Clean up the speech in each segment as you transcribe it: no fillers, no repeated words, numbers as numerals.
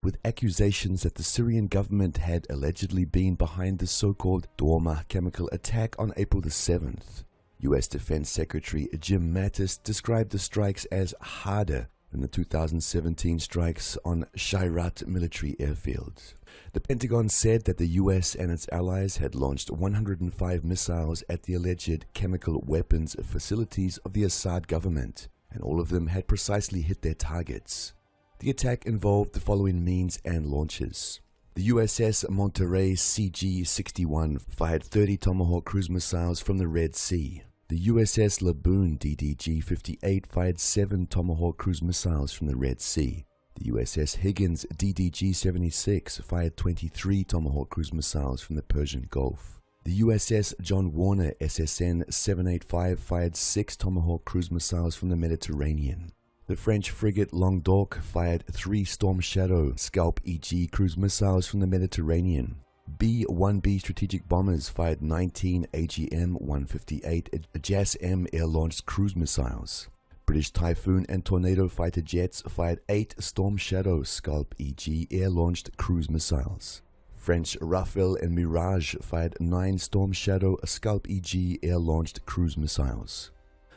with accusations that the Syrian government had allegedly been behind the so-called Douma chemical attack on April the 7th. U.S. Defense Secretary Jim Mattis described the strikes as harder than the 2017 strikes on Shayrat military airfield. The Pentagon said that the U.S. and its allies had launched 105 missiles at the alleged chemical weapons facilities of the Assad government, and all of them had precisely hit their targets. The attack involved the following means and launches. The USS Monterey CG-61 fired 30 Tomahawk cruise missiles from the Red Sea. The USS Laboon DDG-58 fired 7 Tomahawk cruise missiles from the Red Sea. The USS Higgins DDG-76 fired 23 Tomahawk cruise missiles from the Persian Gulf. The USS John Warner SSN-785 fired 6 Tomahawk cruise missiles from the Mediterranean. The French frigate Languedoc fired 3 Storm Shadow Scalp EG cruise missiles from the Mediterranean. B-1B strategic bombers fired 19 AGM-158 JASSM air-launched cruise missiles. British Typhoon and Tornado fighter jets fired 8 Storm Shadow Scalp EG air-launched cruise missiles. French Rafale and Mirage fired 9 Storm Shadow Scalp EG air-launched cruise missiles.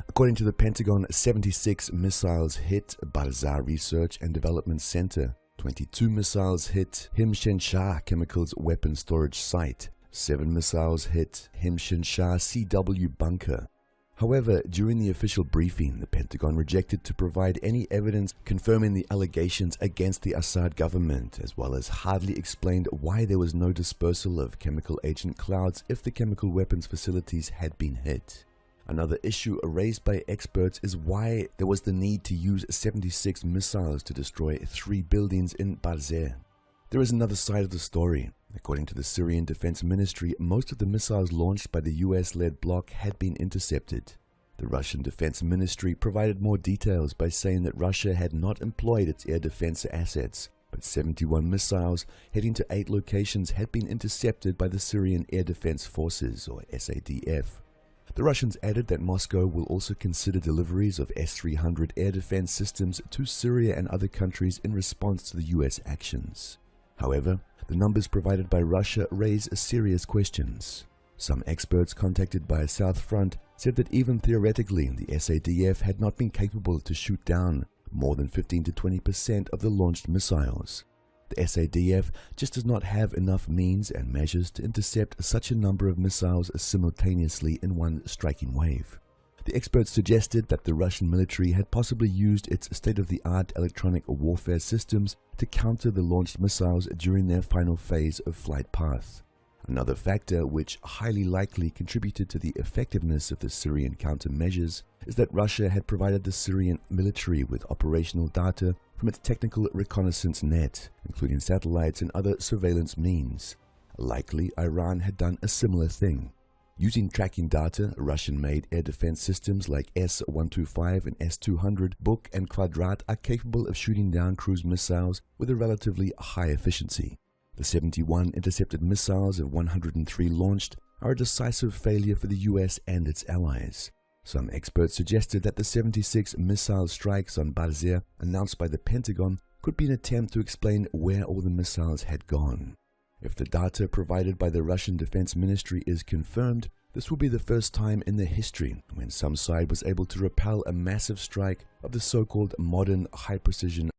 According to the Pentagon, 76 missiles hit Balzar Research and Development Center. 22 missiles hit Himshin-Shah Chemicals Weapon Storage Site. 7 missiles hit Himshin-Shah CW Bunker. However, during the official briefing, the Pentagon rejected to provide any evidence confirming the allegations against the Assad government, as well as hardly explained why there was no dispersal of chemical agent clouds if the chemical weapons facilities had been hit. Another issue raised by experts is why there was the need to use 76 missiles to destroy 3 buildings in Balzar. There is another side of the story. According to the Syrian Defense Ministry, most of the missiles launched by the US-led bloc had been intercepted. The Russian Defense Ministry provided more details by saying that Russia had not employed its air defense assets, but 71 missiles heading to 8 locations had been intercepted by the Syrian Air Defense Forces, or SADF. The Russians added that Moscow will also consider deliveries of S-300 air defense systems to Syria and other countries in response to the US actions. However, the numbers provided by Russia raise serious questions. Some experts contacted by South Front said that even theoretically, the SADF had not been capable to shoot down more than 15 to 20% of the launched missiles. The SADF just does not have enough means and measures to intercept such a number of missiles simultaneously in one striking wave. The experts suggested that the Russian military had possibly used its state-of-the-art electronic warfare systems to counter the launched missiles during their final phase of flight path. Another factor which highly likely contributed to the effectiveness of the Syrian countermeasures is that Russia had provided the Syrian military with operational data from its technical reconnaissance net, including satellites and other surveillance means. Likely, Iran had done a similar thing. Using tracking data, Russian-made air defense systems like S-125 and S-200 Buk and Kvadrat are capable of shooting down cruise missiles with a relatively high efficiency. The 71 intercepted missiles and 103 launched are a decisive failure for the US and its allies. Some experts suggested that the 76 missile strikes on Balzar announced by the Pentagon could be an attempt to explain where all the missiles had gone. If the data provided by the Russian Defense Ministry is confirmed, this will be the first time in their history when some side was able to repel a massive strike of the so-called modern high-precision